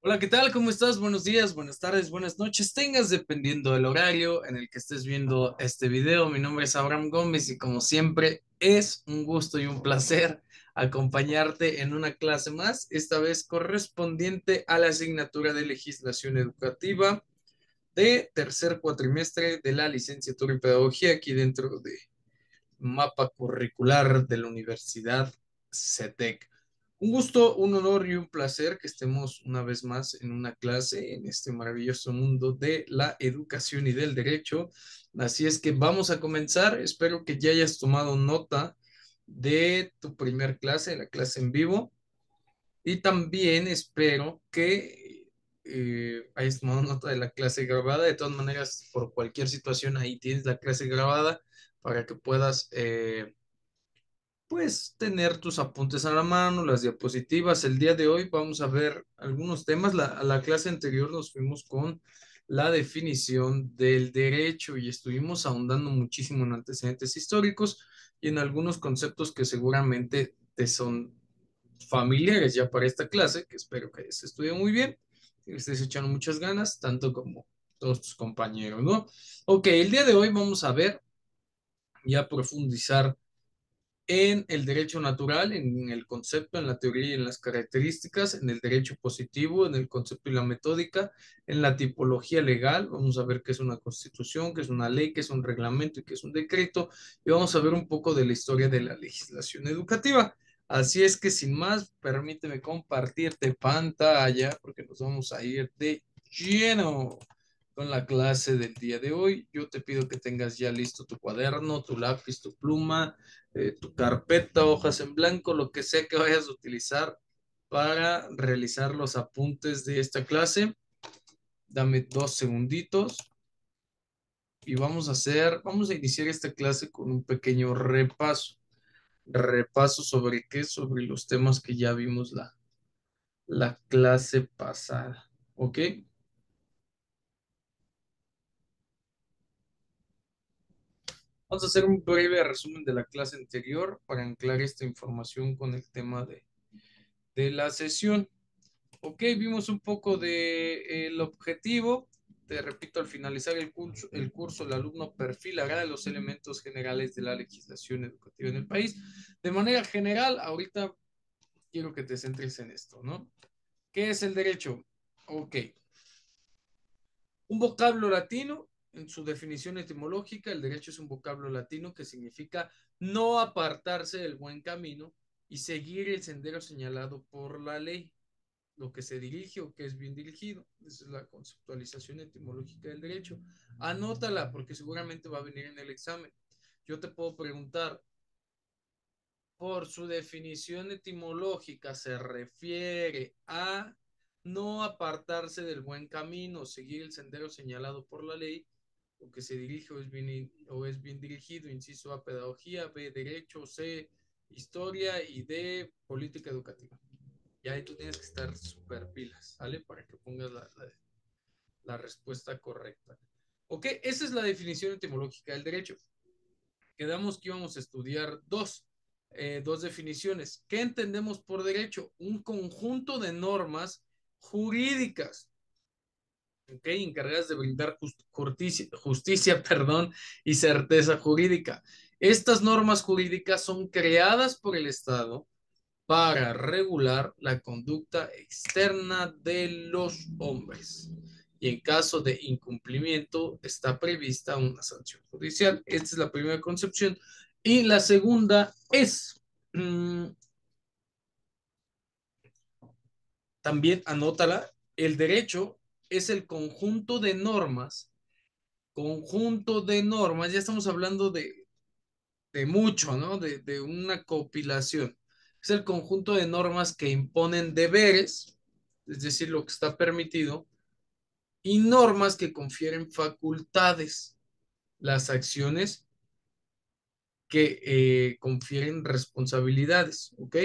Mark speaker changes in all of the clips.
Speaker 1: Hola, ¿qué tal? ¿Cómo estás? Buenos días, buenas tardes, buenas noches. Tengas dependiendo del horario en el que estés viendo este video. Mi nombre es Abraham Gómez y como siempre es un gusto y un placer acompañarte en una clase más, esta vez correspondiente a la asignatura de legislación educativa de tercer cuatrimestre de la licenciatura en pedagogía aquí dentro de mapa curricular de la Universidad CETEC. Un gusto, un honor y un placer que estemos una vez más en una clase en este maravilloso mundo de la educación y del derecho. Así es que vamos a comenzar. Espero que ya hayas tomado nota de tu primer clase, la clase en vivo. Y también espero que hayas tomado nota de la clase grabada. De todas maneras, por cualquier situación, ahí tienes la clase grabada para que puedas pues tener tus apuntes a la mano, las diapositivas. El día de hoy vamos a ver algunos temas. A la clase anterior nos fuimos con la definición del derecho y estuvimos ahondando muchísimo en antecedentes históricos y en algunos conceptos que seguramente te son familiares ya para esta clase, que espero que se estudie muy bien, que estés echando muchas ganas, tanto como todos tus compañeros, ¿no? Ok, el día de hoy vamos a ver y a profundizar en el derecho natural, en el concepto, en la teoría y en las características, en el derecho positivo, en el concepto y la metódica, en la tipología legal. Vamos a ver qué es una constitución, qué es una ley, qué es un reglamento y qué es un decreto. Y vamos a ver un poco de la historia de la legislación educativa. Así es que sin más, permíteme compartirte pantalla porque nos vamos a ir de lleno con la clase del día de hoy. Yo te pido que tengas ya listo tu cuaderno, tu lápiz, tu pluma, tu carpeta, hojas en blanco, lo que sea que vayas a utilizar para realizar los apuntes de esta clase. Dame 2 segunditos y vamos a iniciar esta clase con un pequeño repaso. Repaso sobre qué, sobre los temas que ya vimos la clase pasada. ¿Ok? Vamos a hacer un breve resumen de la clase anterior para anclar esta información con el tema de la sesión. Ok, vimos un poco de el objetivo. Te repito, al finalizar el curso, el alumno perfilará los elementos generales de la legislación educativa en el país. De manera general, ahorita quiero que te centres en esto, ¿no? ¿Qué es el derecho? Ok, un vocablo latino, en su definición etimológica, el derecho es un vocablo latino que significa no apartarse del buen camino y seguir el sendero señalado por la ley, lo que se dirige o que es bien dirigido. Esa es la conceptualización etimológica del derecho. Anótala porque seguramente va a venir en el examen. Yo te puedo preguntar, por su definición etimológica, se refiere a no apartarse del buen camino, seguir el sendero señalado por la ley, o que se dirige o es bien dirigido, inciso A, pedagogía, B, derecho, C, historia y D, política educativa. Y ahí tú tienes que estar súper pilas, ¿sale? Para que pongas la respuesta correcta. Ok, esa es la definición etimológica del derecho. Quedamos que íbamos a estudiar dos definiciones. ¿Qué entendemos por derecho? Un conjunto de normas jurídicas, ¿ok? Encargadas de brindar justicia, perdón, y certeza jurídica. Estas normas jurídicas son creadas por el Estado para regular la conducta externa de los hombres. Y en caso de incumplimiento está prevista una sanción judicial. Esta es la primera concepción. Y la segunda es, también anótala, el derecho es el conjunto de normas, ya estamos hablando de mucho, ¿no? De una compilación. Es el conjunto de normas que imponen deberes, es decir, lo que está permitido, y normas que confieren facultades, las acciones que confieren responsabilidades, ¿ok?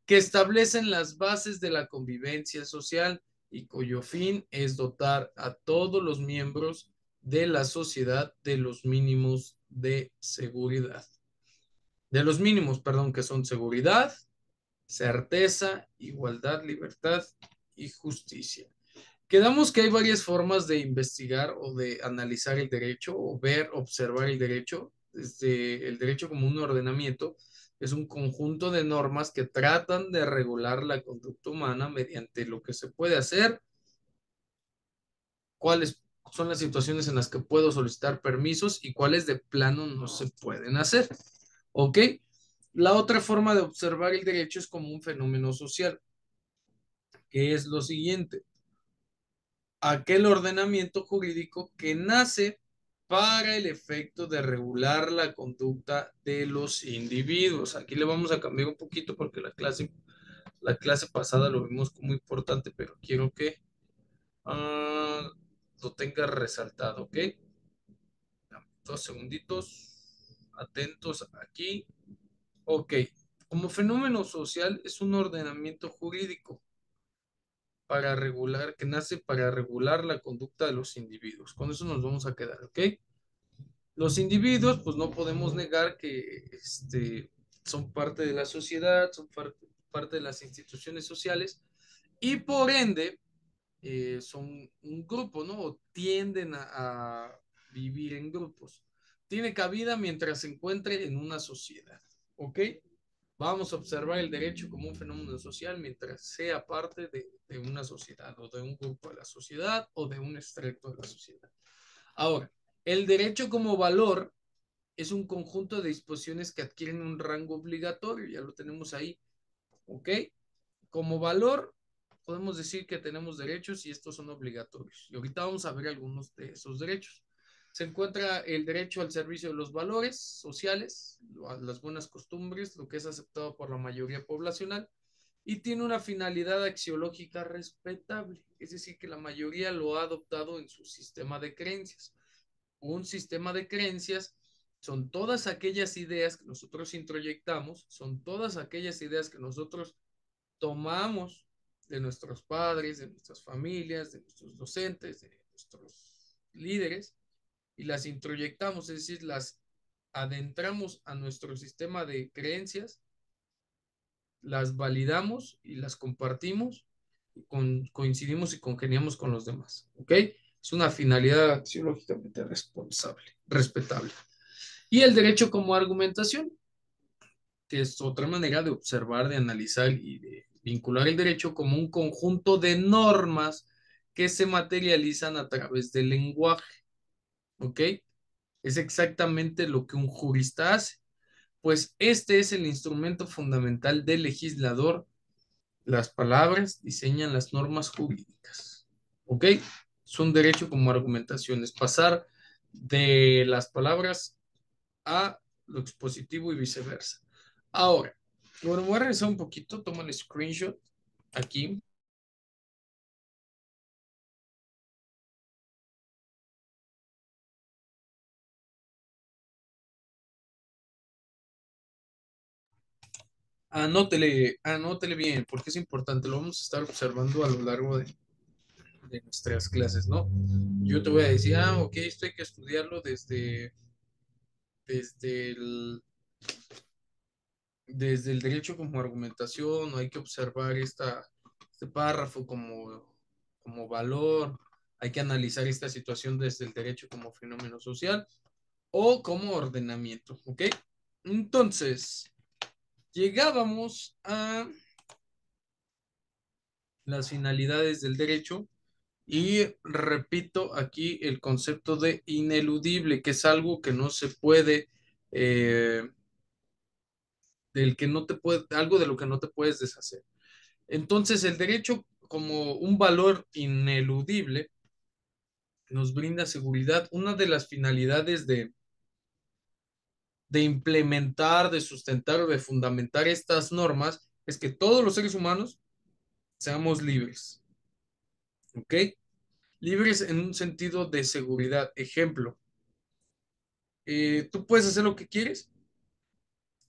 Speaker 1: Que establecen las bases de la convivencia social y cuyo fin es dotar a todos los miembros de la sociedad de los mínimos de seguridad. De los mínimos, perdón, que son seguridad, certeza, igualdad, libertad y justicia. Quedamos que hay varias formas de investigar o de analizar el derecho o ver, observar el derecho. Desde el derecho como un ordenamiento es un conjunto de normas que tratan de regular la conducta humana mediante lo que se puede hacer, cuáles son las situaciones en las que puedo solicitar permisos y cuáles de plano no se pueden hacer. ¿Ok? La otra forma de observar el derecho es como un fenómeno social, que es lo siguiente: aquel ordenamiento jurídico que nace para el efecto de regular la conducta de los individuos. Aquí le vamos a cambiar un poquito porque la clase pasada lo vimos como importante, pero quiero que lo tenga resaltado, ¿ok? 2 segunditos, atentos aquí. Ok, como fenómeno social es un ordenamiento jurídico para regular, que nace para regular la conducta de los individuos. Con eso nos vamos a quedar, ¿ok? Los individuos, pues no podemos negar que son parte de la sociedad, son parte de las instituciones sociales y por ende son un grupo, ¿no? O tienden a vivir en grupos. Tiene cabida mientras se encuentre en una sociedad, ¿ok? Vamos a observar el derecho como un fenómeno social mientras sea parte de una sociedad o de un grupo de la sociedad o de un extracto de la sociedad. Ahora, el derecho como valor es un conjunto de disposiciones que adquieren un rango obligatorio, ya lo tenemos ahí, ¿ok? Como valor, podemos decir que tenemos derechos y estos son obligatorios. Y ahorita vamos a ver algunos de esos derechos. Se encuentra el derecho al servicio de los valores sociales, a las buenas costumbres, lo que es aceptado por la mayoría poblacional, y tiene una finalidad axiológica respetable, es decir, que la mayoría lo ha adoptado en su sistema de creencias. Un sistema de creencias son todas aquellas ideas que nosotros introyectamos, son todas aquellas ideas que nosotros tomamos de nuestros padres, de nuestras familias, de nuestros docentes, de nuestros líderes y las introyectamos, es decir, las adentramos a nuestro sistema de creencias, las validamos y las compartimos, y coincidimos y congeniamos con los demás. ¿Ok? Es una finalidad axiológicamente respetable. Y el derecho como argumentación, que es otra manera de observar, de analizar y de vincular el derecho como un conjunto de normas que se materializan a través del lenguaje. ¿Ok? Es exactamente lo que un jurista hace, pues este es el instrumento fundamental del legislador. Las palabras diseñan las normas jurídicas. ¿Ok? Es un derecho como argumentación, es pasar de las palabras a lo expositivo y viceversa. Ahora, bueno, voy a regresar un poquito, toma el screenshot aquí. Anótele bien, porque es importante, lo vamos a estar observando a lo largo de nuestras clases, ¿no? Yo te voy a decir, ok, esto hay que estudiarlo desde el, desde el derecho como argumentación, o hay que observar este párrafo como valor, hay que analizar esta situación desde el derecho como fenómeno social o como ordenamiento, ¿ok? Entonces, llegábamos a las finalidades del derecho y repito aquí el concepto de ineludible, que es algo que no se puede, del que no te puede, algo de lo que no te puedes deshacer. Entonces, el derecho como un valor ineludible nos brinda seguridad. Una de las finalidades de implementar, de sustentar o de fundamentar estas normas es que todos los seres humanos seamos libres, ¿ok? Libres en un sentido de seguridad. Ejemplo, tú puedes hacer lo que quieres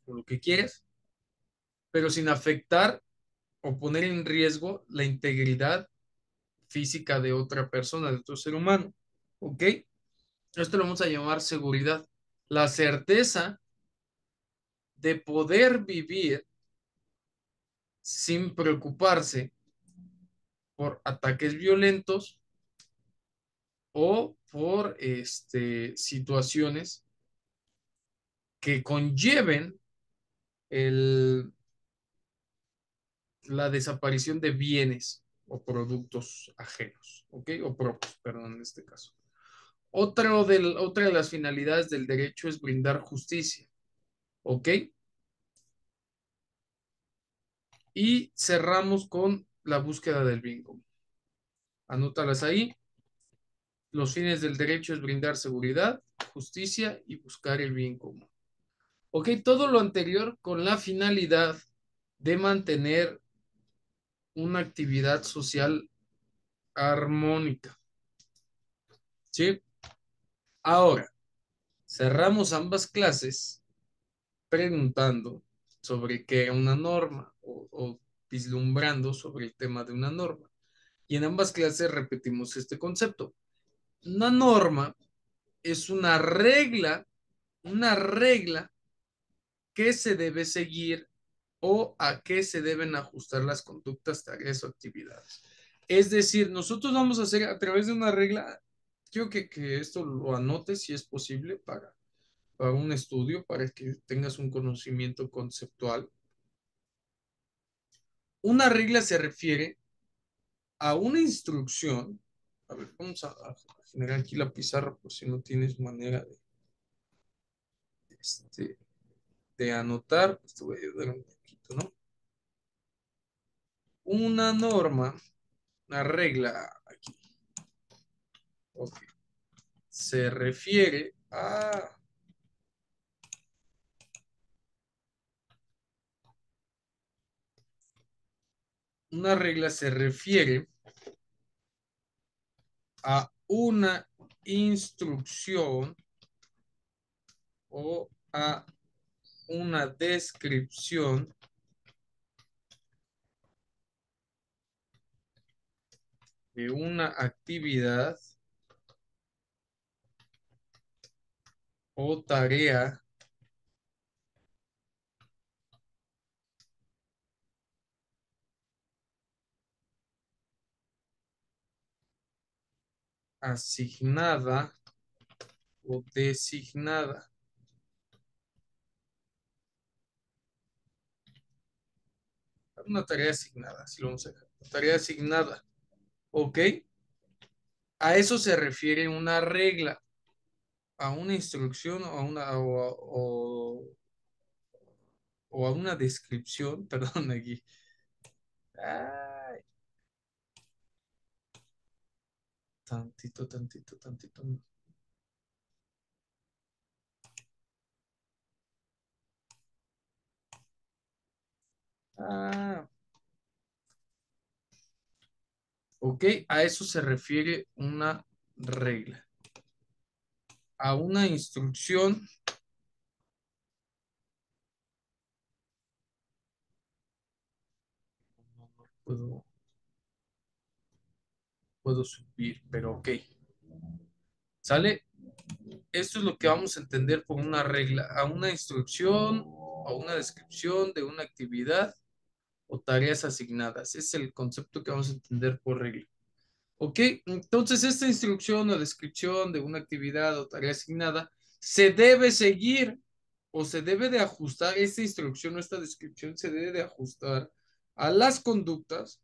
Speaker 1: o lo que quieres, pero sin afectar o poner en riesgo la integridad física de otra persona, de otro ser humano, ¿ok? Esto lo vamos a llamar seguridad. La certeza de poder vivir sin preocuparse por ataques violentos o por situaciones que conlleven el, la desaparición de bienes o productos ajenos, ¿ok? O propios, perdón, en este caso. Otra de las finalidades del derecho es brindar justicia, ¿ok? Y cerramos con la búsqueda del bien común. Anótalas ahí. Los fines del derecho es brindar seguridad, justicia y buscar el bien común. ¿Ok? Todo lo anterior con la finalidad de mantener una actividad social armónica, ¿sí? Ahora, cerramos ambas clases preguntando sobre qué era una norma o vislumbrando sobre el tema de una norma. Y en ambas clases repetimos este concepto. Una norma es una regla que se debe seguir o a qué se deben ajustar las conductas, tareas o actividades. Es decir, nosotros vamos a hacer a través de una regla, quiero que esto lo anotes si es posible para un estudio, para que tengas un conocimiento conceptual. Una regla se refiere a una instrucción. A ver, vamos a generar aquí la pizarra por si no tienes manera este, de anotar. Pues te voy a ayudar un poquito, ¿no? Una norma, una regla, aquí, ok, se refiere a una regla se refiere a una instrucción o a una descripción de una actividad o tarea asignada o designada. Una tarea asignada, así lo vamos a dejar. Tarea asignada, ¿ok? A eso se refiere una regla, a una instrucción o a una descripción, perdón, aquí. Ay, tantito, tantito, tantito. Ah, ok, a eso se refiere una regla. A una instrucción, no puedo subir, pero ok. ¿Sale? Esto es lo que vamos a entender por una regla. A una instrucción o una descripción de una actividad o tareas asignadas. Es el concepto que vamos a entender por regla. ¿Ok? Entonces, esta instrucción o descripción de una actividad o tarea asignada se debe seguir o se debe de ajustar, esta instrucción o esta descripción se debe de ajustar a las conductas,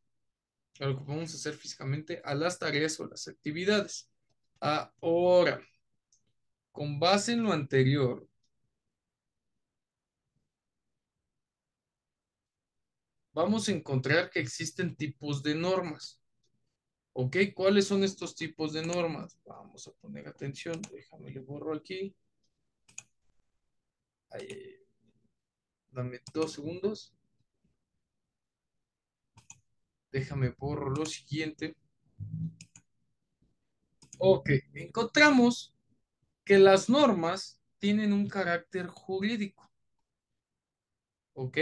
Speaker 1: a lo que vamos a hacer físicamente, a las tareas o las actividades. Ahora, con base en lo anterior, vamos a encontrar que existen tipos de normas. ¿Ok? ¿Cuáles son estos tipos de normas? Vamos a poner atención. Déjame le borro aquí. Ahí, dame 2 segundos. Déjame borro lo siguiente. Ok, encontramos que las normas tienen un carácter jurídico. ¿Ok?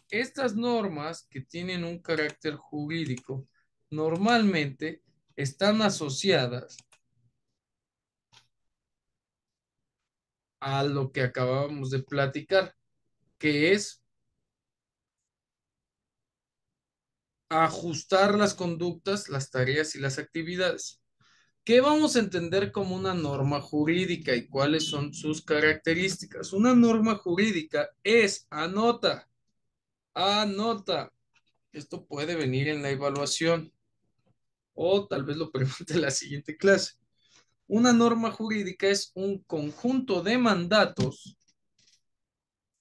Speaker 1: Estas normas que tienen un carácter jurídico normalmente están asociadas a lo que acabábamos de platicar, que es ajustar las conductas, las tareas y las actividades. ¿Qué vamos a entender como una norma jurídica y cuáles son sus características? Una norma jurídica es, anota. Esto puede venir en la evaluación o tal vez lo pregunte en la siguiente clase. Una norma jurídica es un conjunto de mandatos.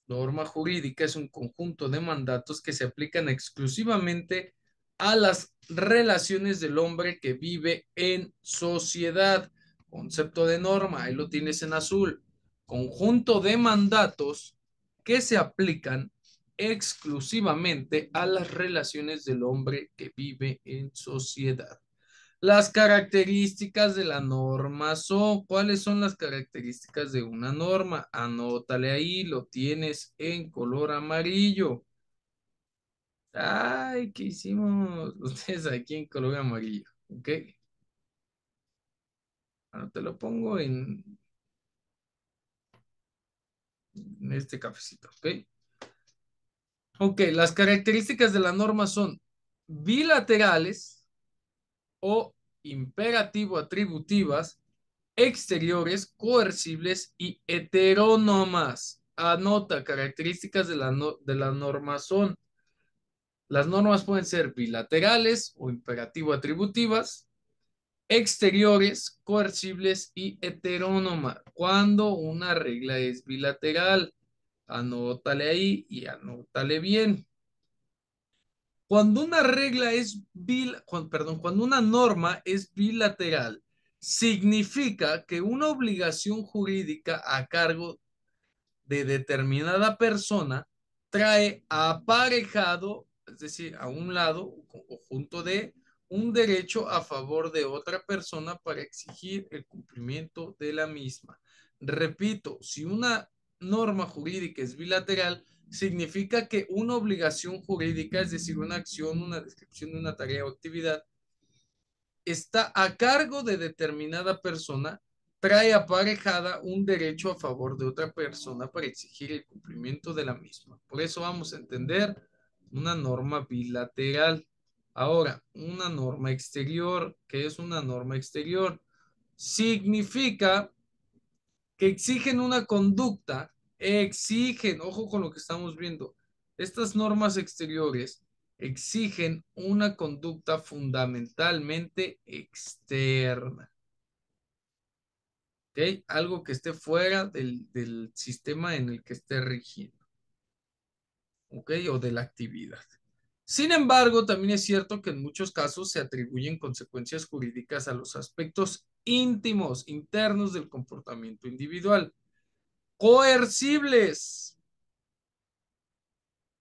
Speaker 1: Norma jurídica es un conjunto de mandatos que se aplican exclusivamente a las relaciones del hombre que vive en sociedad. Concepto de norma, ahí lo tienes en azul. Conjunto de mandatos que se aplican exclusivamente a las relaciones del hombre que vive en sociedad. Las características de la norma son, ¿cuáles son las características de una norma? Anótale ahí, lo tienes en color amarillo. Ay, ¿qué hicimos? Ustedes aquí en color amarillo, ¿ok? Bueno, te lo pongo en este cafecito, ¿ok? Ok, las características de la norma son bilaterales o imperativo atributivas, exteriores, coercibles y heterónomas. Anota, características de de la norma son, las normas pueden ser bilaterales o imperativo atributivas, exteriores, coercibles y heterónomas. Cuando una regla es bilateral, anótale ahí y anótale bien. Cuando una regla es perdón, cuando una norma es bilateral, significa que una obligación jurídica a cargo de determinada persona trae aparejado, es decir, a un lado o junto de un derecho a favor de otra persona para exigir el cumplimiento de la misma. Repito, si una norma jurídica es bilateral, significa que una obligación jurídica, es decir, una acción, una descripción de una tarea o actividad, está a cargo de determinada persona, trae aparejada un derecho a favor de otra persona para exigir el cumplimiento de la misma. Por eso vamos a entender una norma bilateral. Ahora, una norma exterior. ¿Qué es una norma exterior? Significa que exigen una conducta, exigen, ojo con lo que estamos viendo, estas normas exteriores exigen una conducta fundamentalmente externa, ¿ok? Algo que esté fuera del sistema en el que esté rigiendo, ¿ok? O de la actividad. Sin embargo, también es cierto que en muchos casos se atribuyen consecuencias jurídicas a los aspectos íntimos, internos del comportamiento individual. Coercibles.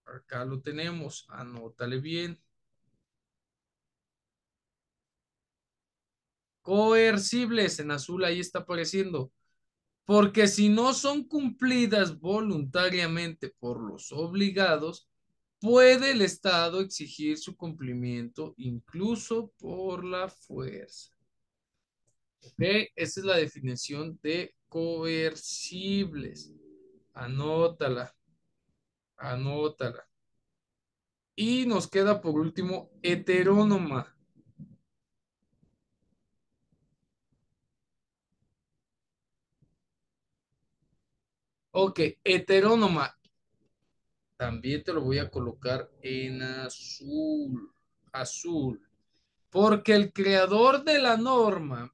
Speaker 1: Acá lo tenemos, anótale bien. Coercibles en azul, ahí está apareciendo. Porque si no son cumplidas voluntariamente por los obligados, puede el Estado exigir su cumplimiento incluso por la fuerza. ¿Ok? Esa es la definición de coercibles. Anótala, anótala. Y nos queda por último heterónoma. Ok, heterónoma. También te lo voy a colocar en azul. Azul. Porque el creador de la norma,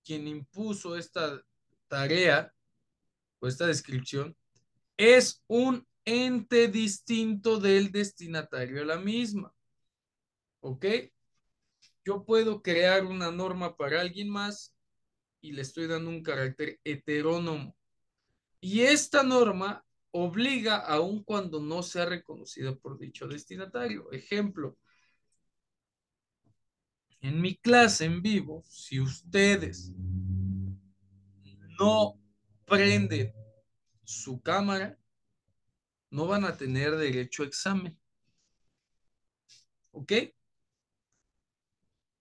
Speaker 1: quien impuso esta tarea o esta descripción, es un ente distinto del destinatario de la misma. ¿Ok? Yo puedo crear una norma para alguien más y le estoy dando un carácter heterónomo. Y esta norma obliga aun cuando no sea reconocida por dicho destinatario. Ejemplo, en mi clase en vivo, si ustedes no prenden su cámara, no van a tener derecho a examen. ¿Ok?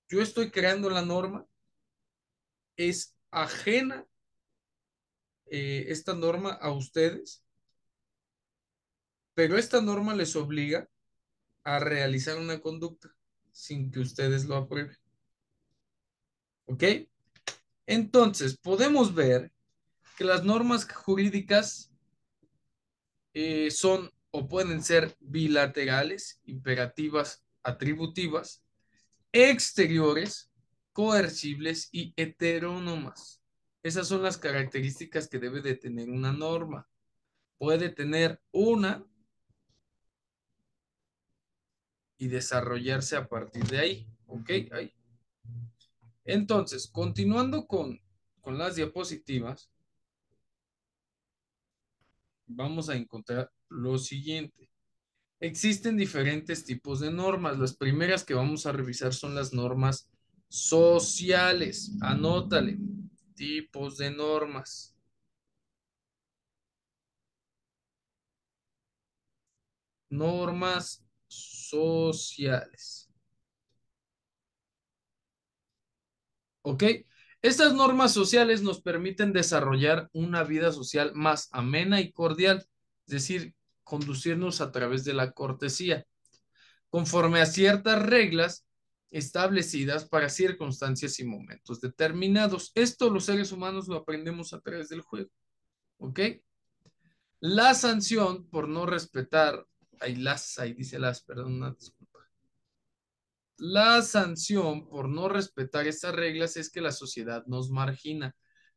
Speaker 1: Yo estoy creando la norma, es ajena esta norma a ustedes, pero esta norma les obliga a realizar una conducta sin que ustedes lo aprueben. ¿Ok? Entonces, podemos ver que las normas jurídicas son o pueden ser bilaterales, imperativas, atributivas, exteriores, coercibles y heterónomas. Esas son las características que debe de tener una norma. Puede tener una y desarrollarse a partir de ahí. ¿Ok? Ahí. Entonces, continuando con las diapositivas, vamos a encontrar lo siguiente. Existen diferentes tipos de normas. Las primeras que vamos a revisar son las normas sociales. Anótale. Tipos de normas. Normas sociales. ¿Ok? Estas normas sociales nos permiten desarrollar una vida social más amena y cordial, es decir, conducirnos a través de la cortesía, conforme a ciertas reglas establecidas para circunstancias y momentos determinados. Esto los seres humanos lo aprendemos a través del juego. ¿Ok? La sanción por no respetar, ahí dice las, perdón, una disculpa. La sanción por no respetar estas reglas es que la sociedad nos margina,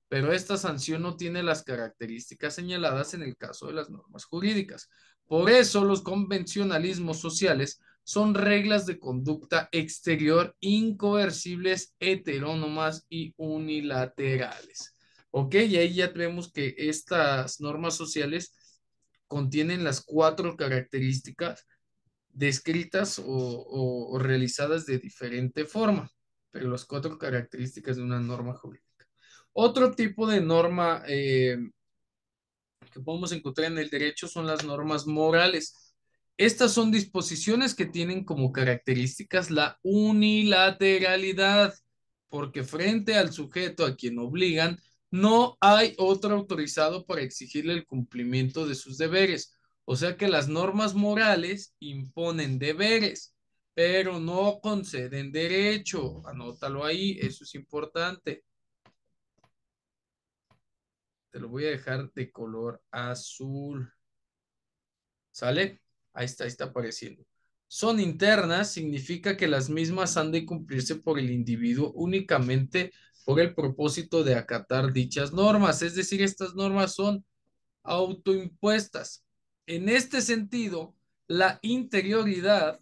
Speaker 1: pero esta sanción no tiene las características señaladas en el caso de las normas jurídicas. Por eso los convencionalismos sociales son reglas de conducta exterior incoercibles, heterónomas y unilaterales. ¿Ok? Y ahí ya vemos que estas normas sociales contienen las cuatro características descritas o realizadas de diferente forma, pero las cuatro características de una norma jurídica. Otro tipo de norma que podemos encontrar en el derecho son las normas morales. Estas son disposiciones que tienen como características la unilateralidad, porque frente al sujeto a quien obligan, no hay otro autorizado para exigirle el cumplimiento de sus deberes. O sea que las normas morales imponen deberes, pero no conceden derecho. Anótalo ahí, eso es importante. Te lo voy a dejar de color azul. ¿Sale? Ahí está apareciendo. Son internas, significa que las mismas han de cumplirse por el individuo únicamente por el propósito de acatar dichas normas. Es decir, estas normas son autoimpuestas. En este sentido, la interioridad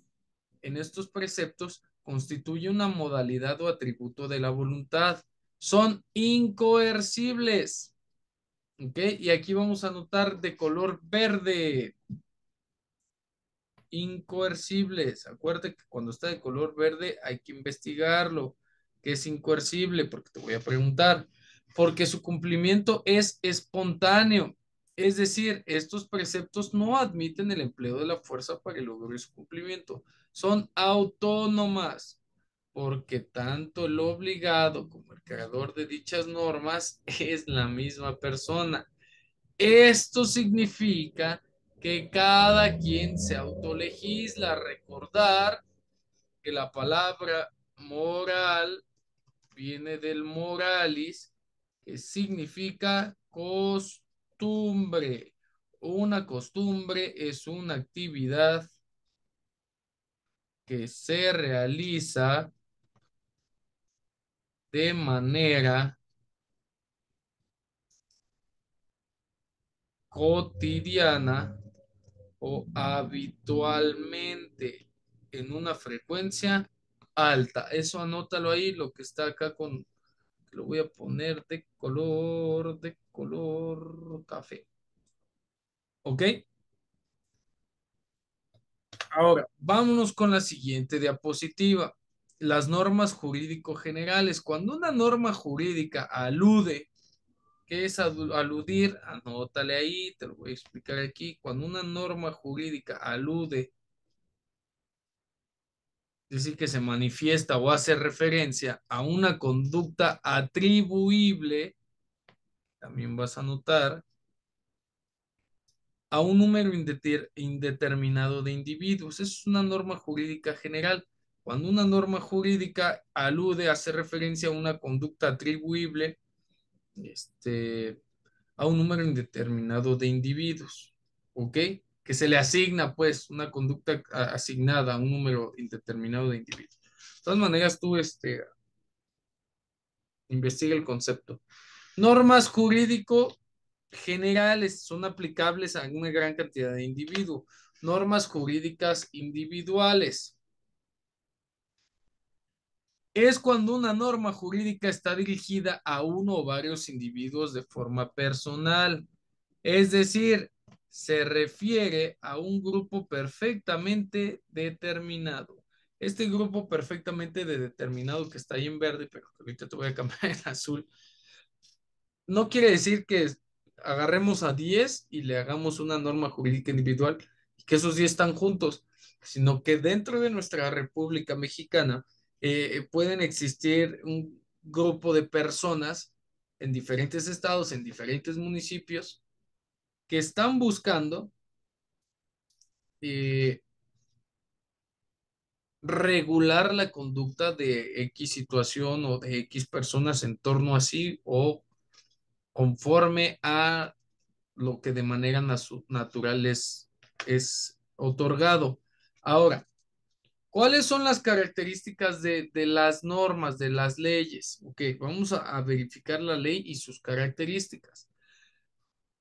Speaker 1: en estos preceptos constituye una modalidad o atributo de la voluntad. Son incoercibles. ¿Ok? Y aquí vamos a anotar de color verde. Incoercibles. Acuérdate que cuando está de color verde hay que investigarlo. ¿Qué es incoercible? Porque te voy a preguntar. Porque su cumplimiento es espontáneo. Es decir, estos preceptos no admiten el empleo de la fuerza para el logro de su cumplimiento. Son autónomas. Porque tanto el obligado como el creador de dichas normas es la misma persona. Esto significa que cada quien se autolegisla. Recordar que la palabra moral viene del moralis, que significa costumbre. Una costumbre es una actividad que se realiza de manera cotidiana o habitualmente en una frecuencia alta. Eso anótalo ahí, lo que está acá con, lo voy a poner de color café. ¿Ok? Ahora, vámonos con la siguiente diapositiva. Las normas jurídico generales. Cuando una norma jurídica alude, ¿qué es aludir? Anótale ahí, te lo voy a explicar aquí. Cuando una norma jurídica alude, es decir, que se manifiesta o hace referencia a una conducta atribuible, también vas a notar a un número indeterminado de individuos. Eso es una norma jurídica general. Cuando una norma jurídica alude, hace referencia a una conducta atribuible, este, a un número indeterminado de individuos, ¿ok? Que se le asigna, pues, una conducta asignada a un número indeterminado de individuos. De todas maneras, tú, investiga el concepto. Normas jurídico generales son aplicables a una gran cantidad de individuos. Normas jurídicas individuales. Es cuando una norma jurídica está dirigida a uno o varios individuos de forma personal. Es decir, se refiere a un grupo perfectamente determinado. Este grupo perfectamente determinado que está ahí en verde, pero ahorita te voy a cambiar en azul, no quiere decir que agarremos a 10 y le hagamos una norma jurídica individual y que esos 10 están juntos, sino que dentro de nuestra República Mexicana pueden existir un grupo de personas en diferentes estados, en diferentes municipios, que están buscando eh, regular la conducta de X situación o de X personas en torno a sí o conforme a lo que de manera natural es otorgado. Ahora, ¿cuáles son las características de las normas, de las leyes? Ok, vamos a verificar la ley y sus características.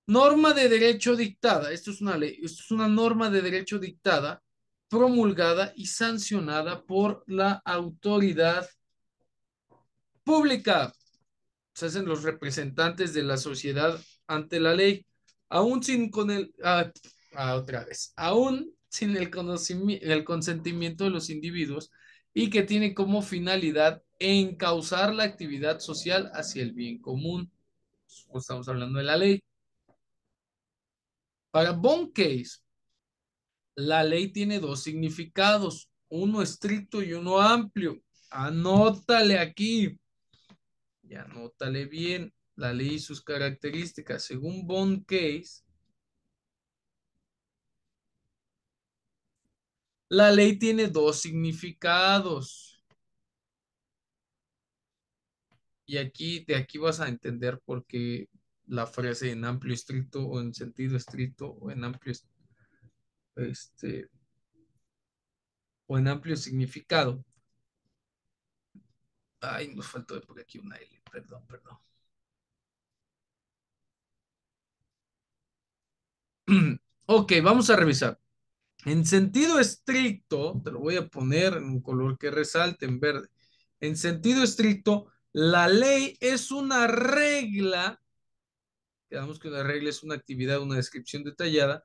Speaker 1: Norma de derecho dictada. Esto es una ley, esto es una norma de derecho dictada, promulgada y sancionada por la autoridad pública. Se hacen los representantes de la sociedad ante la ley, aún sin con el, otra vez, aún sin el conocimiento, el consentimiento de los individuos y que tiene como finalidad encauzar la actividad social hacia el bien común. Estamos hablando de la ley. Para Bone Case, la ley tiene dos significados, uno estricto y uno amplio. Anótale aquí. Y anótale bien la ley y sus características. Según Bond Case, la ley tiene dos significados. Y aquí, de aquí vas a entender por qué la frase en amplio estricto o en sentido estricto o en amplio, este, o en amplio significado. Ay, nos faltó por aquí una L. Perdón, perdón. Ok, vamos a revisar. En sentido estricto, te lo voy a poner en un color que resalte en verde. En sentido estricto, la ley es una regla, quedamos que una regla es una actividad, una descripción detallada.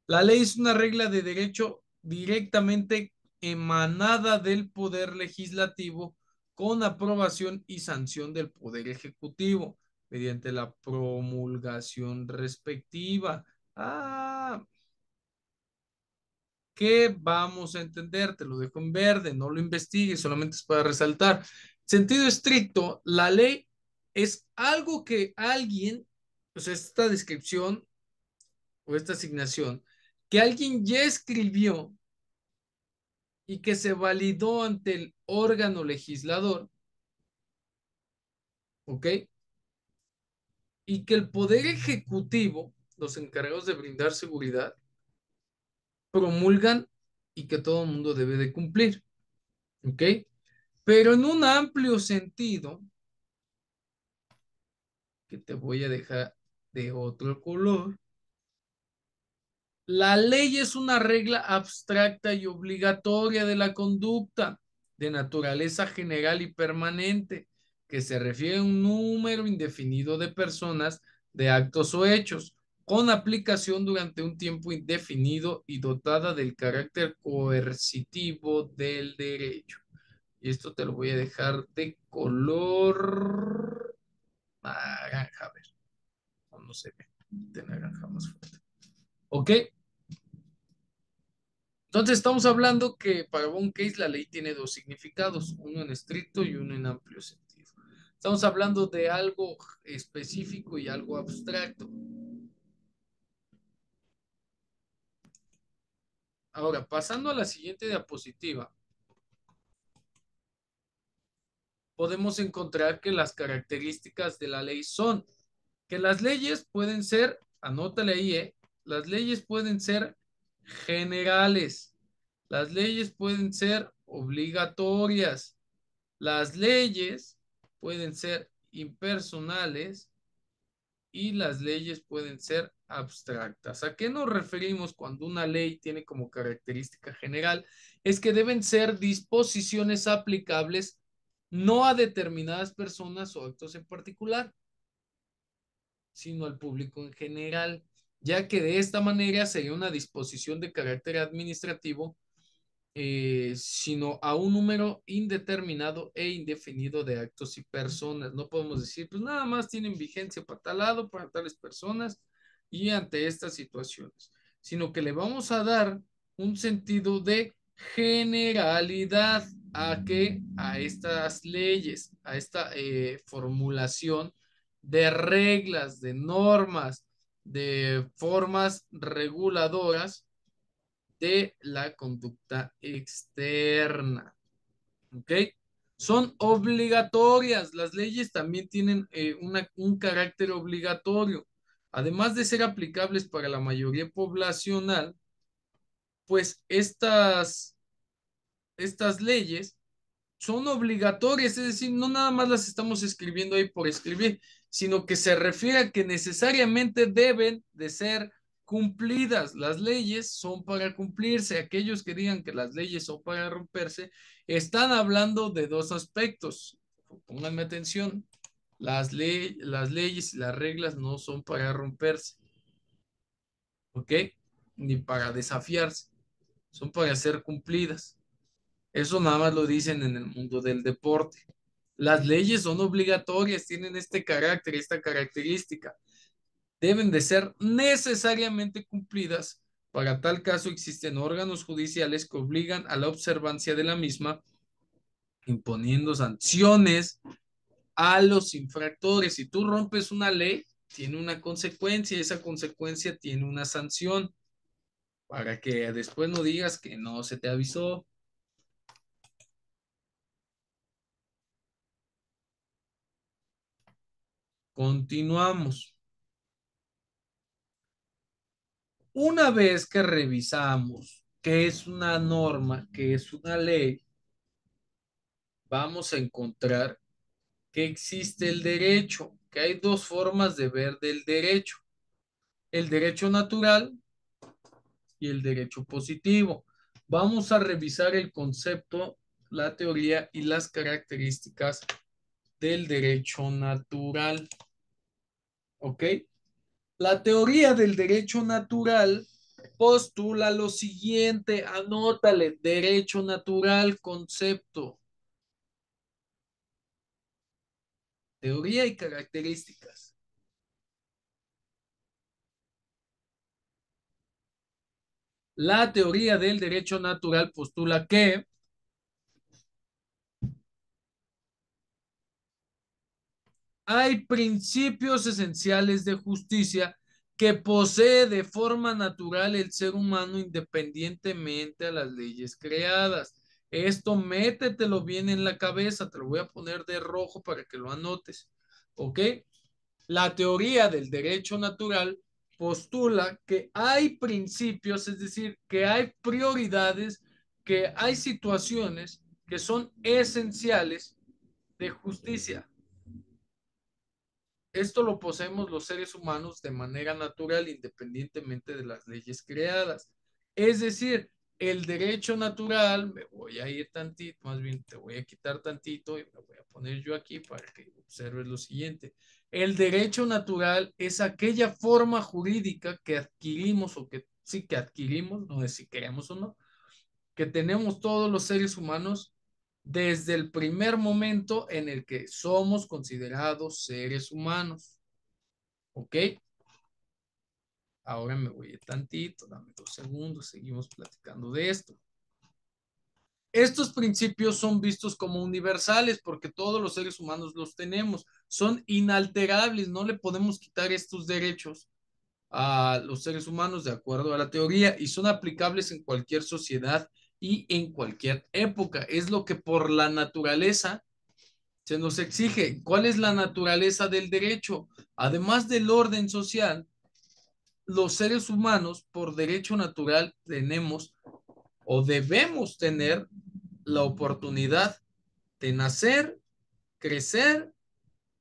Speaker 1: La ley es una regla de derecho directamente emanada del Poder Legislativo con aprobación y sanción del Poder Ejecutivo mediante la promulgación respectiva. Ah, ¿qué vamos a entender? Te lo dejo en verde, no lo investigues, solamente es para resaltar. Sentido estricto, la ley es algo que alguien, o sea, esta descripción o esta asignación, que alguien ya escribió y que se validó ante el órgano legislador, ¿ok? Y que el Poder Ejecutivo, los encargados de brindar seguridad, promulgan y que todo el mundo debe de cumplir, ¿ok? Pero en un amplio sentido, que te voy a dejar de otro color. La ley es una regla abstracta y obligatoria de la conducta de naturaleza general y permanente, que se refiere a un número indefinido de personas, de actos o hechos, con aplicación durante un tiempo indefinido y dotada del carácter coercitivo del derecho. Y esto te lo voy a dejar de color naranja, a ver, no se ve, de naranja más fuerte. ¿Ok? Entonces estamos hablando que para Von Case la ley tiene dos significados, uno en estricto y uno en amplio sentido. Estamos hablando de algo específico y algo abstracto. Ahora, pasando a la siguiente diapositiva, podemos encontrar que las características de la ley son que las leyes pueden ser, anótale ahí, las leyes pueden ser generales, las leyes pueden ser obligatorias, las leyes pueden ser impersonales y las leyes pueden ser abstractas. ¿A qué nos referimos cuando una ley tiene como característica general? Es que deben ser disposiciones aplicables no a determinadas personas o actos en particular, sino al público en general, ya que de esta manera sería una disposición de carácter administrativo, sino a un número indeterminado e indefinido de actos y personas. No podemos decir, pues nada más tienen vigencia para tal lado, para tales personas y ante estas situaciones, sino que le vamos a dar un sentido de generalidad a que a estas leyes, a esta formulación de reglas, de normas, de formas reguladoras de la conducta externa. ¿Ok? Son obligatorias. Las leyes también tienen un carácter obligatorio. Además de ser aplicables para la mayoría poblacional, pues estas leyes son obligatorias, es decir, no nada más las estamos escribiendo ahí por escribir, sino que se refiere a que necesariamente deben de ser cumplidas. Las leyes son para cumplirse. Aquellos que digan que las leyes son para romperse, están hablando de dos aspectos. Pónganme atención. Las leyes y las reglas no son para romperse, ¿ok? Ni para desafiarse, son para ser cumplidas. Eso nada más lo dicen en el mundo del deporte. Las leyes son obligatorias, tienen este carácter, esta característica. Deben de ser necesariamente cumplidas. Para tal caso existen órganos judiciales que obligan a la observancia de la misma, imponiendo sanciones a los infractores. Si tú rompes una ley, tiene una consecuencia y esa consecuencia tiene una sanción para que después no digas que no se te avisó. Continuamos. Una vez que revisamos qué es una norma, qué es una ley, vamos a encontrar que existe el derecho, que hay dos formas de ver del derecho, el derecho natural y el derecho positivo. Vamos a revisar el concepto, la teoría y las características del derecho natural. ¿Ok? La teoría del derecho natural postula lo siguiente, anótale, derecho natural, concepto, teoría y características. La teoría del derecho natural postula que hay principios esenciales de justicia que posee de forma natural el ser humano independientemente a las leyes creadas. Esto métetelo bien en la cabeza, te lo voy a poner de rojo para que lo anotes. ¿Ok? La teoría del derecho natural postula que hay principios, es decir, que hay prioridades, que hay situaciones que son esenciales de justicia. Esto lo poseemos los seres humanos de manera natural, independientemente de las leyes creadas. Es decir, el derecho natural, me voy a ir tantito, más bien te voy a quitar tantito y me voy a poner yo aquí para que observes lo siguiente. El derecho natural es aquella forma jurídica que adquirimos o que sí que adquirimos, no sé si queremos o no, que tenemos todos los seres humanos desde el primer momento en el que somos considerados seres humanos. ¿Ok? Ahora me voy a tantito, dame 2 segundos, seguimos platicando de esto. Estos principios son vistos como universales porque todos los seres humanos los tenemos, son inalterables, no le podemos quitar estos derechos a los seres humanos de acuerdo a la teoría y son aplicables en cualquier sociedad y en cualquier época. Es lo que por la naturaleza se nos exige. ¿Cuál es la naturaleza del derecho? Además del orden social, los seres humanos por derecho natural tenemos o debemos tener la oportunidad de nacer, crecer,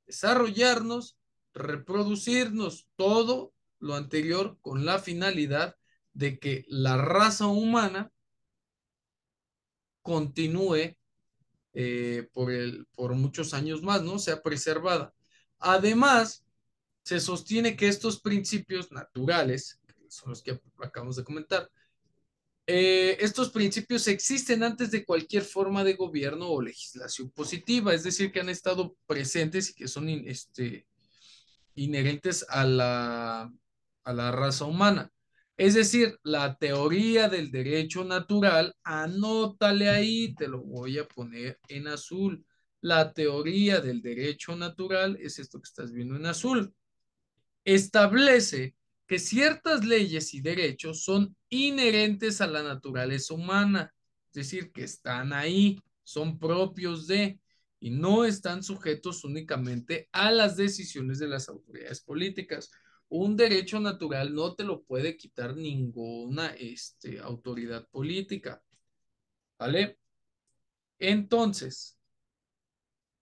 Speaker 1: desarrollarnos, reproducirnos, todo lo anterior con la finalidad de que la raza humana continúe por muchos años más, ¿no? Sea preservada. Además, se sostiene que estos principios naturales, que son los que acabamos de comentar, estos principios existen antes de cualquier forma de gobierno o legislación positiva, es decir, que han estado presentes y que son inherentes a la raza humana. Es decir, la teoría del derecho natural, anótale ahí, te lo voy a poner en azul. La teoría del derecho natural es esto que estás viendo en azul, establece que ciertas leyes y derechos son inherentes a la naturaleza humana, es decir, que están ahí, son propios de, y no están sujetos únicamente a las decisiones de las autoridades políticas. Un derecho natural no te lo puede quitar ninguna autoridad política, ¿vale? Entonces,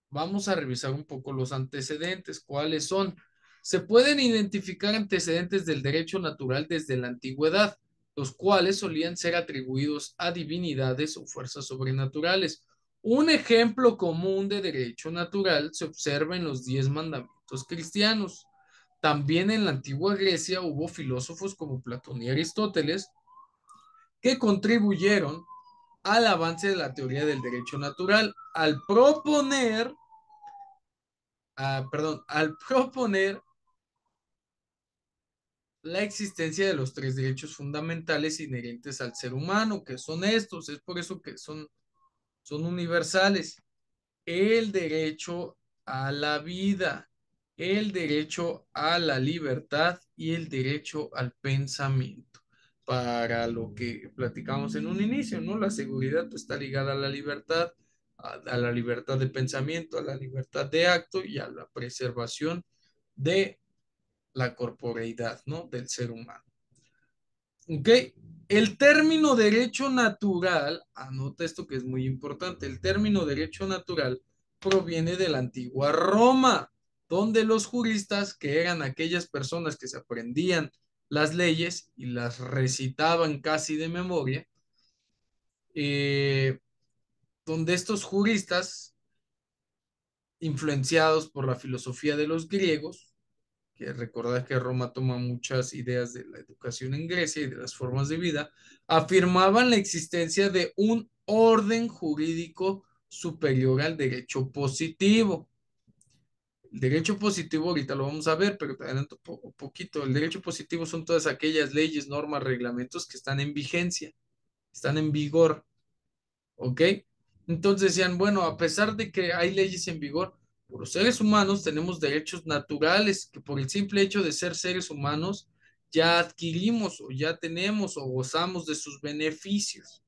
Speaker 1: vamos a revisar un poco los antecedentes. ¿Cuáles son? Se pueden identificar antecedentes del derecho natural desde la antigüedad, los cuales solían ser atribuidos a divinidades o fuerzas sobrenaturales. Un ejemplo común de derecho natural se observa en los 10 mandamientos cristianos. También en la antigua Grecia hubo filósofos como Platón y Aristóteles que contribuyeron al avance de la teoría del derecho natural al proponer al proponer la existencia de los tres derechos fundamentales inherentes al ser humano, que son estos, es por eso que son universales. El derecho a la vida, el derecho a la libertad y el derecho al pensamiento. Para lo que platicamos en un inicio, ¿no? La seguridad pues, está ligada a la libertad, a la libertad de pensamiento, a la libertad de acto y a la preservación de la corporeidad, ¿no? Del ser humano. ¿Ok? El término derecho natural, anota esto que es muy importante, el término derecho natural proviene de la antigua Roma, donde los juristas, que eran aquellas personas que se aprendían las leyes y las recitaban casi de memoria, eh, donde estos juristas, influenciados por la filosofía de los griegos, que recordar que Roma toma muchas ideas de la educación en Grecia y de las formas de vida, afirmaban la existencia de un orden jurídico superior al derecho positivo. El derecho positivo, ahorita lo vamos a ver, pero te adelanto un poquito. El derecho positivo son todas aquellas leyes, normas, reglamentos que están en vigencia, están en vigor. ¿Ok? Entonces decían, bueno, a pesar de que hay leyes en vigor, los seres humanos tenemos derechos naturales que por el simple hecho de ser seres humanos ya adquirimos o ya tenemos o gozamos de sus beneficios.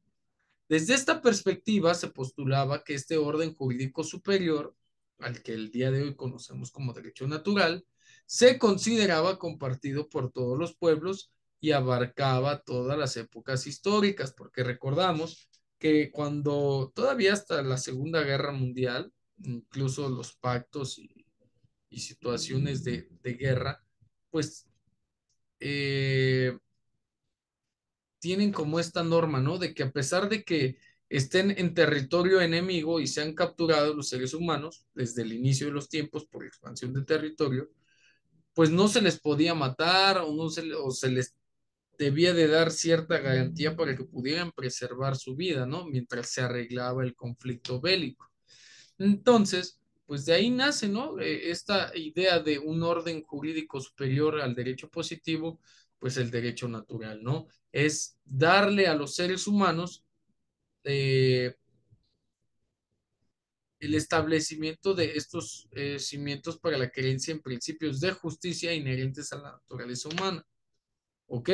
Speaker 1: Desde esta perspectiva se postulaba que este orden jurídico superior, al que el día de hoy conocemos como derecho natural, se consideraba compartido por todos los pueblos y abarcaba todas las épocas históricas, porque recordamos que cuando todavía hasta la Segunda Guerra Mundial, incluso los pactos y situaciones de guerra, pues eh, tienen como esta norma, ¿no? De que a pesar de que estén en territorio enemigo y sean capturados los seres humanos desde el inicio de los tiempos por expansión de territorio, pues no se les podía matar o, no o se les debía de dar cierta garantía para que pudieran preservar su vida, ¿no? Mientras se arreglaba el conflicto bélico. Entonces, pues de ahí nace, ¿no? Esta idea de un orden jurídico superior al derecho positivo, pues el derecho natural, ¿no? Es darle a los seres humanos eh, el establecimiento de estos cimientos para la creencia en principios de justicia inherentes a la naturaleza humana. ¿Ok?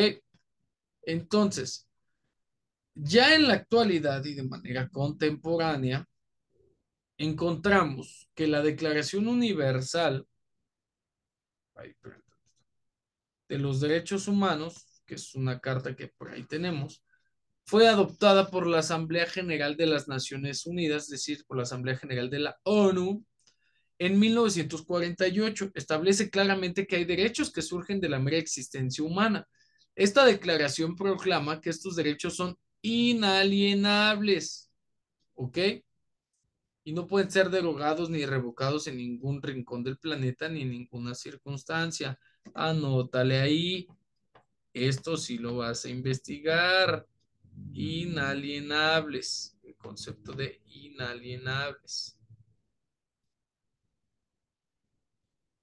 Speaker 1: Entonces, ya en la actualidad y de manera contemporánea, encontramos que la Declaración Universal ay, de los Derechos Humanos, que es una carta que por ahí tenemos, fue adoptada por la Asamblea General de las Naciones Unidas, es decir, por la Asamblea General de la ONU, en 1948. Establece claramente que hay derechos que surgen de la mera existencia humana. Esta declaración proclama que estos derechos son inalienables, ¿ok? Y no pueden ser derogados ni revocados en ningún rincón del planeta ni en ninguna circunstancia. Anótale ahí, esto sí lo vas a investigar. Inalienables, el concepto de inalienables.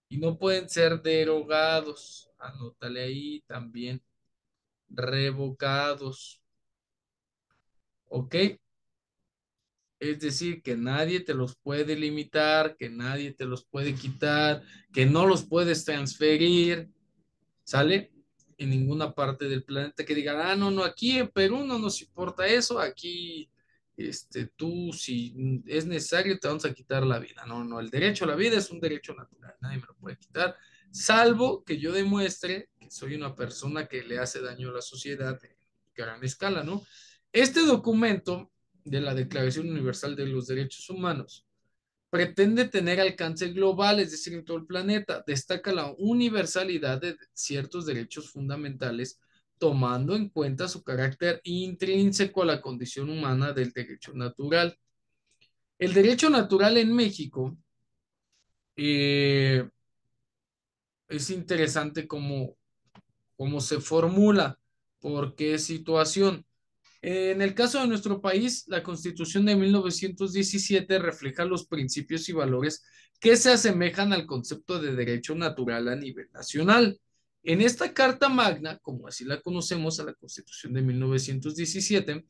Speaker 1: Y no pueden ser derogados. Anótale ahí también. Revocados. ¿Ok? Es decir, que nadie te los puede limitar, que nadie te los puede quitar, que no los puedes transferir. ¿Sale? En ninguna parte del planeta que digan, ah, no, no, aquí en Perú no nos importa eso, aquí, tú, si es necesario, te vamos a quitar la vida. No, no, el derecho a la vida es un derecho natural, nadie me lo puede quitar, salvo que yo demuestre que soy una persona que le hace daño a la sociedad en gran escala, ¿no? Este documento de la Declaración Universal de los Derechos Humanos pretende tener alcance global, es decir, en todo el planeta. Destaca la universalidad de ciertos derechos fundamentales, tomando en cuenta su carácter intrínseco a la condición humana del derecho natural. El derecho natural en México eh, es interesante cómo se formula, por qué situación. En el caso de nuestro país, la Constitución de 1917 refleja los principios y valores que se asemejan al concepto de derecho natural a nivel nacional. En esta Carta Magna, como así la conocemos a la Constitución de 1917,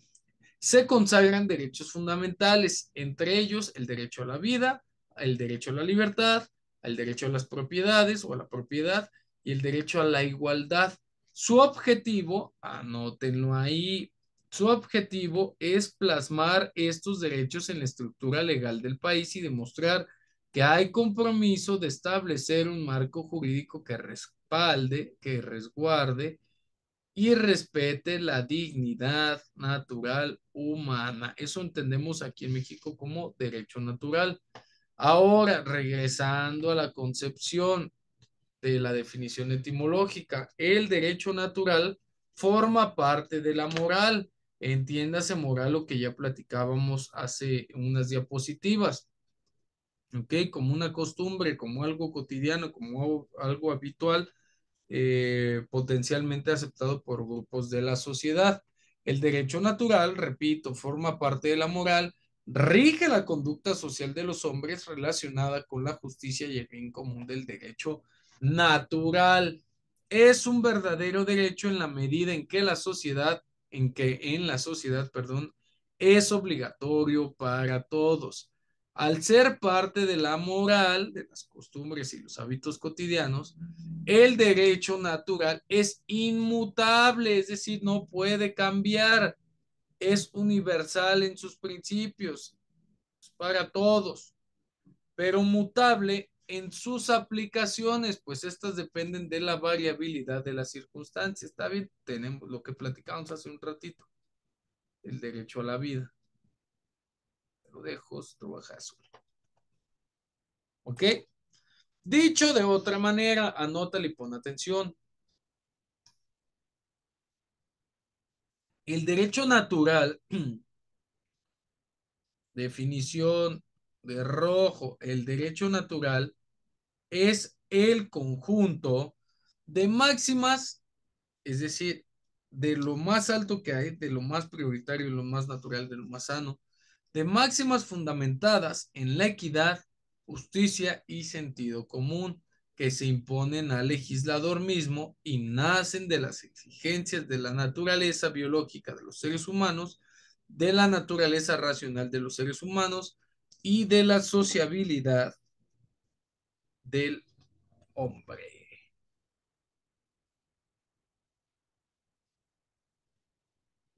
Speaker 1: se consagran derechos fundamentales, entre ellos el derecho a la vida, el derecho a la libertad, el derecho a las propiedades o a la propiedad y el derecho a la igualdad. Su objetivo, anótenlo ahí, su objetivo es plasmar estos derechos en la estructura legal del país y demostrar que hay compromiso de establecer un marco jurídico que respalde, que resguarde y respete la dignidad natural humana. Eso entendemos aquí en México como derecho natural. Ahora, regresando a la concepción de la definición etimológica, el derecho natural forma parte de la moral. Entiéndase moral lo que ya platicábamos hace unas diapositivas, ¿ok? Como una costumbre, como algo cotidiano, como algo habitual potencialmente aceptado por grupos de la sociedad. El derecho natural, repito, forma parte de la moral, rige la conducta social de los hombres relacionada con la justicia y el bien común del derecho natural. Es un verdadero derecho en la medida en que la sociedad, perdón, es obligatorio para todos. Al ser parte de la moral, de las costumbres y los hábitos cotidianos, el derecho natural es inmutable, es decir, no puede cambiar, es universal en sus principios, es para todos, pero mutable en sus aplicaciones, pues estas dependen de la variabilidad de las circunstancias. Está bien, tenemos lo que platicamos hace un ratito, el derecho a la vida. Lo dejo, trabajas. ¿Ok? Dicho de otra manera, anótale y pon atención. El derecho natural definición de rojo, el derecho natural es el conjunto de máximas, es decir, de lo más alto que hay, de lo más prioritario, de lo más natural, de lo más sano, de máximas fundamentadas en la equidad, justicia y sentido común que se imponen al legislador mismo y nacen de las exigencias de la naturaleza biológica de los seres humanos, de la naturaleza racional de los seres humanos y de la sociabilidad del hombre.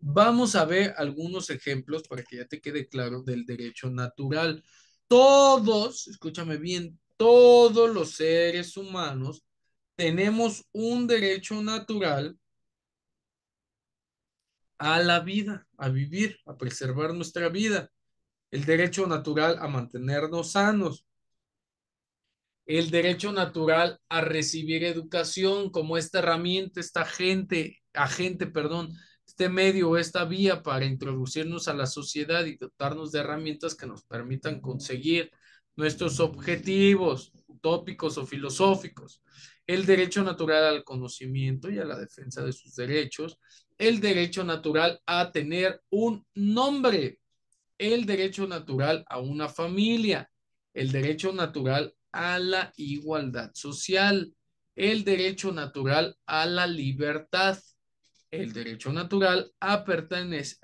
Speaker 1: Vamos a ver algunos ejemplos para que ya te quede claro del derecho natural. Todos, escúchame bien, todos los seres humanos tenemos un derecho natural a la vida, a vivir, a preservar nuestra vida. El derecho natural a mantenernos sanos, el derecho natural a recibir educación como esta herramienta, esta agente, perdón, este medio o esta vía para introducirnos a la sociedad y dotarnos de herramientas que nos permitan conseguir nuestros objetivos utópicos o filosóficos. El derecho natural al conocimiento y a la defensa de sus derechos. El derecho natural a tener un nombre, el derecho natural a una familia, el derecho natural a la igualdad social, el derecho natural a la libertad, el derecho natural a pertenecer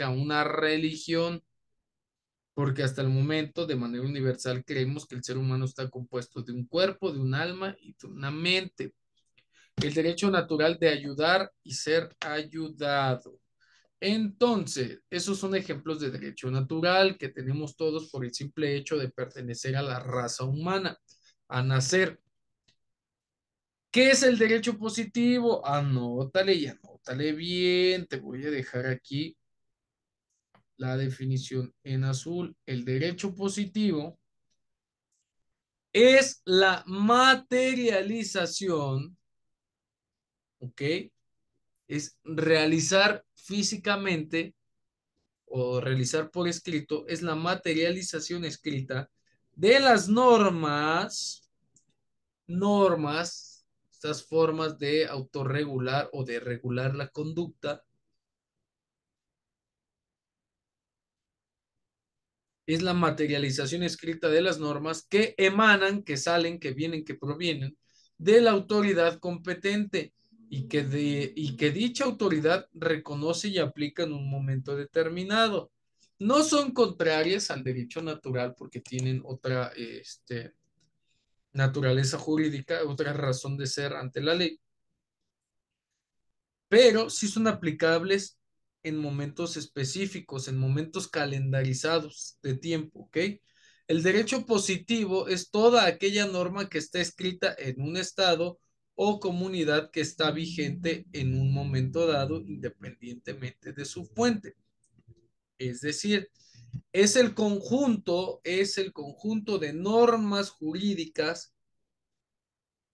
Speaker 1: a una religión, porque hasta el momento, de manera universal, creemos que el ser humano está compuesto de un cuerpo, de un alma y de una mente. El derecho natural de ayudar y ser ayudado. Entonces, esos son ejemplos de derecho natural que tenemos todos por el simple hecho de pertenecer a la raza humana, a nacer. ¿Qué es el derecho positivo? Anótale y anótale bien. Te voy a dejar aquí la definición en azul. El derecho positivo es la materialización, ¿ok? Es realizar físicamente o realizar por escrito es la materialización escrita de las normas, estas formas de autorregular o de regular la conducta, es la materialización escrita de las normas que emanan, que salen, que vienen, que provienen de la autoridad competente y que dicha autoridad reconoce y aplica en un momento determinado. No son contrarias al derecho natural porque tienen otra naturaleza jurídica, otra razón de ser ante la ley, pero sí son aplicables en momentos específicos, en momentos calendarizados de tiempo, ¿ok? El derecho positivo es toda aquella norma que está escrita en un estado o comunidad que está vigente en un momento dado, independientemente de su fuente. Es decir, es el conjunto de normas jurídicas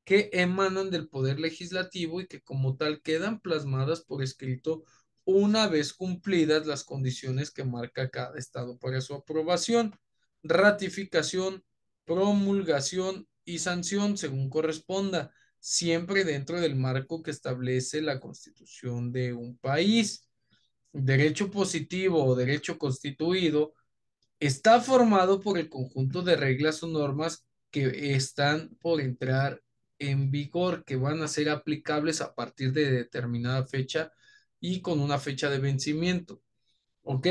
Speaker 1: que emanan del poder legislativo y que como tal quedan plasmadas por escrito una vez cumplidas las condiciones que marca cada estado para su aprobación, ratificación, promulgación y sanción según corresponda, siempre dentro del marco que establece la constitución de un país. Derecho positivo o derecho constituido está formado por el conjunto de reglas o normas que están por entrar en vigor, que van a ser aplicables a partir de determinada fecha y con una fecha de vencimiento. ¿Ok?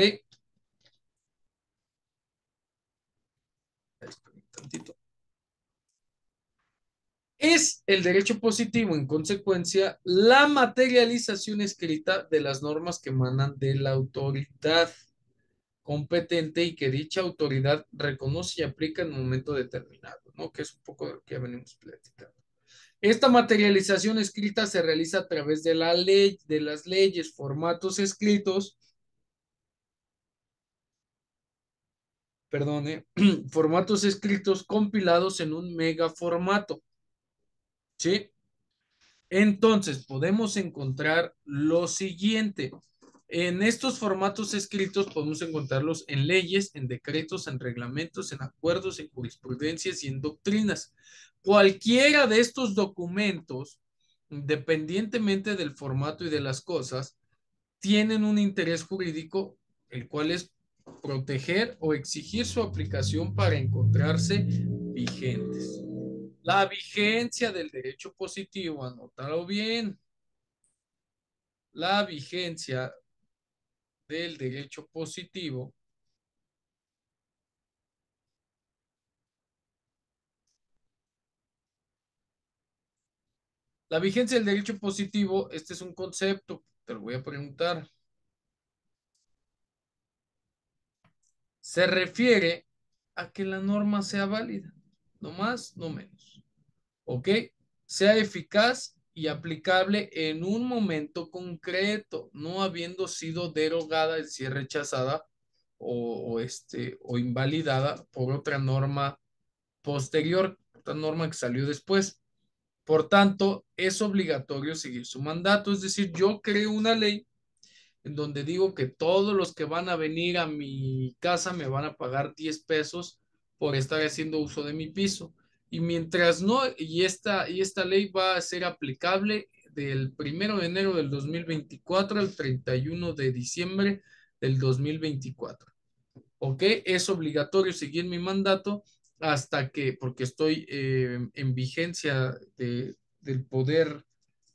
Speaker 1: Tantito. Es el derecho positivo, en consecuencia, la materialización escrita de las normas que emanan de la autoridad competente y que dicha autoridad reconoce y aplica en un momento determinado, ¿no? Que es un poco de lo que ya venimos platicando. Esta materialización escrita se realiza a través de la ley, de las leyes, formatos escritos, perdone, formatos escritos compilados en un megaformato, ¿sí? Entonces, podemos encontrar lo siguiente. En estos formatos escritos podemos encontrarlos en leyes, en decretos, en reglamentos, en acuerdos, en jurisprudencias y en doctrinas. Cualquiera de estos documentos, independientemente del formato y de las cosas, tienen un interés jurídico, el cual es proteger o exigir su aplicación para encontrarse vigentes. La vigencia del derecho positivo, anótalo bien, la vigencia del derecho positivo, la vigencia del derecho positivo, este es un concepto, te lo voy a preguntar. Se refiere a que la norma sea válida, no más, no menos. ¿Ok? Sea eficaz y aplicable en un momento concreto, no habiendo sido derogada, es decir, rechazada o invalidada por otra norma posterior, otra norma que salió después. Por tanto, es obligatorio seguir su mandato, es decir, yo creo una ley en donde digo que todos los que van a venir a mi casa me van a pagar 10 pesos por estar haciendo uso de mi piso. Y mientras no, y esta ley va a ser aplicable del 1 de enero del 2024 al 31 de diciembre del 2024. ¿Ok? Es obligatorio seguir mi mandato hasta que, porque estoy en vigencia del poder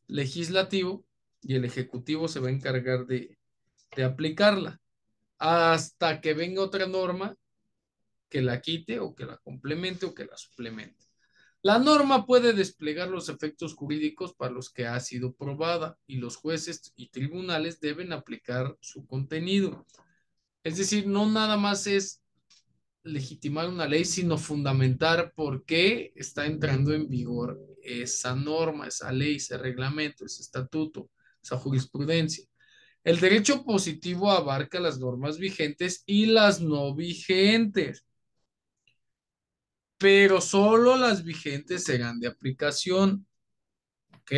Speaker 1: legislativo y el ejecutivo se va a encargar de aplicarla hasta que venga otra norma que la quite o que la complemente o que la suplemente. La norma puede desplegar los efectos jurídicos para los que ha sido probada y los jueces y tribunales deben aplicar su contenido. Es decir, no nada más es legitimar una ley, sino fundamentar por qué está entrando en vigor esa norma, esa ley, ese reglamento, ese estatuto, esa jurisprudencia. El derecho positivo abarca las normas vigentes y las no vigentes, pero solo las vigentes serán de aplicación. ¿Ok?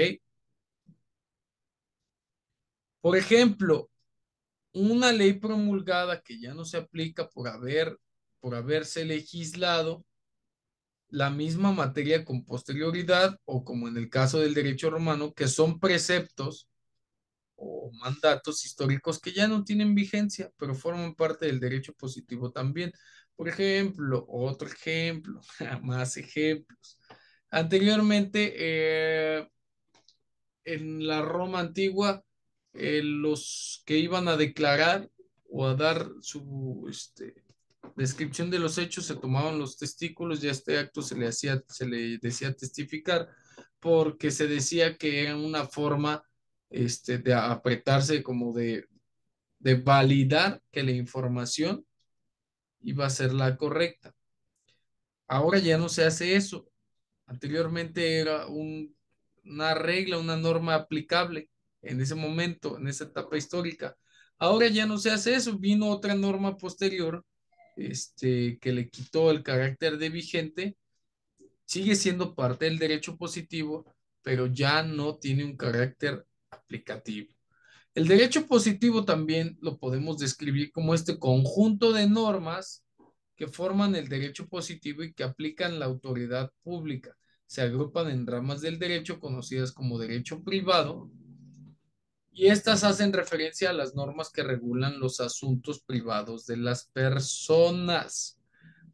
Speaker 1: Por ejemplo, una ley promulgada que ya no se aplica por haberse legislado la misma materia con posterioridad o como en el caso del derecho romano, que son preceptos o mandatos históricos que ya no tienen vigencia, pero forman parte del derecho positivo también. Por ejemplo, otro ejemplo, más ejemplos. Anteriormente, en la Roma antigua, los que iban a declarar o a dar su descripción de los hechos se tomaban los testículos y a este acto se le decía testificar porque se decía que era una forma de apretarse como de validar que la información iba a ser la correcta. Ahora ya no se hace eso. Anteriormente era una regla, una norma aplicable en ese momento, en esa etapa histórica. Ahora ya no se hace eso. Vino otra norma posterior, que le quitó el carácter de vigente. Sigue siendo parte del derecho positivo, pero ya no tiene un carácter aplicativo. El derecho positivo también lo podemos describir como este conjunto de normas que forman el derecho positivo y que aplican la autoridad pública. Se agrupan en ramas del derecho conocidas como derecho privado y estas hacen referencia a las normas que regulan los asuntos privados de las personas,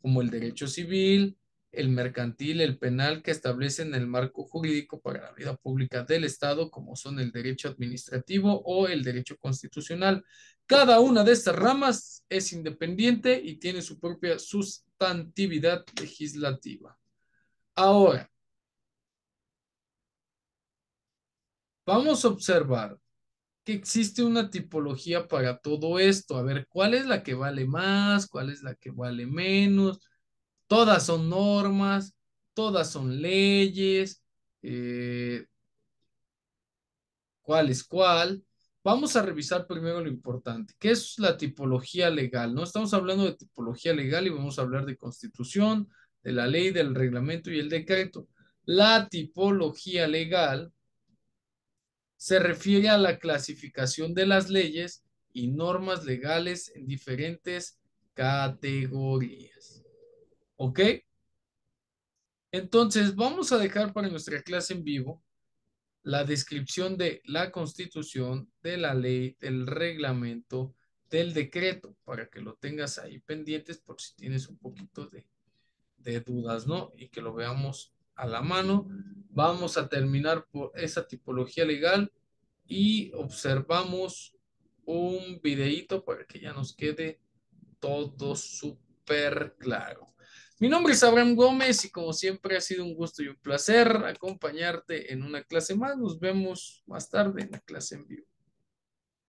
Speaker 1: como el derecho civil, el mercantil, el penal, que establecen el marco jurídico para la vida pública del Estado, como son el derecho administrativo o el derecho constitucional. Cada una de estas ramas es independiente y tiene su propia sustantividad legislativa. Ahora, vamos a observar que existe una tipología para todo esto. A ver, ¿cuál es la que vale más? ¿Cuál es la que vale menos? Todas son normas, todas son leyes, eh, ¿cuál es cuál? Vamos a revisar primero lo importante, ¿qué es la tipología legal? No estamos hablando de tipología legal y vamos a hablar de constitución, de la ley, del reglamento y el decreto. La tipología legal se refiere a la clasificación de las leyes y normas legales en diferentes categorías. ¿Ok? Entonces, vamos a dejar para nuestra clase en vivo la descripción de la Constitución, de la ley, del reglamento, del decreto, para que lo tengas ahí pendientes por si tienes un poquito de dudas, ¿no? Y que lo veamos a la mano. Vamos a terminar por esa tipología legal y observamos un videíto para que ya nos quede todo súper claro. Mi nombre es Abraham Gómez y como siempre ha sido un gusto y un placer acompañarte en una clase más. Nos vemos más tarde en la clase en vivo.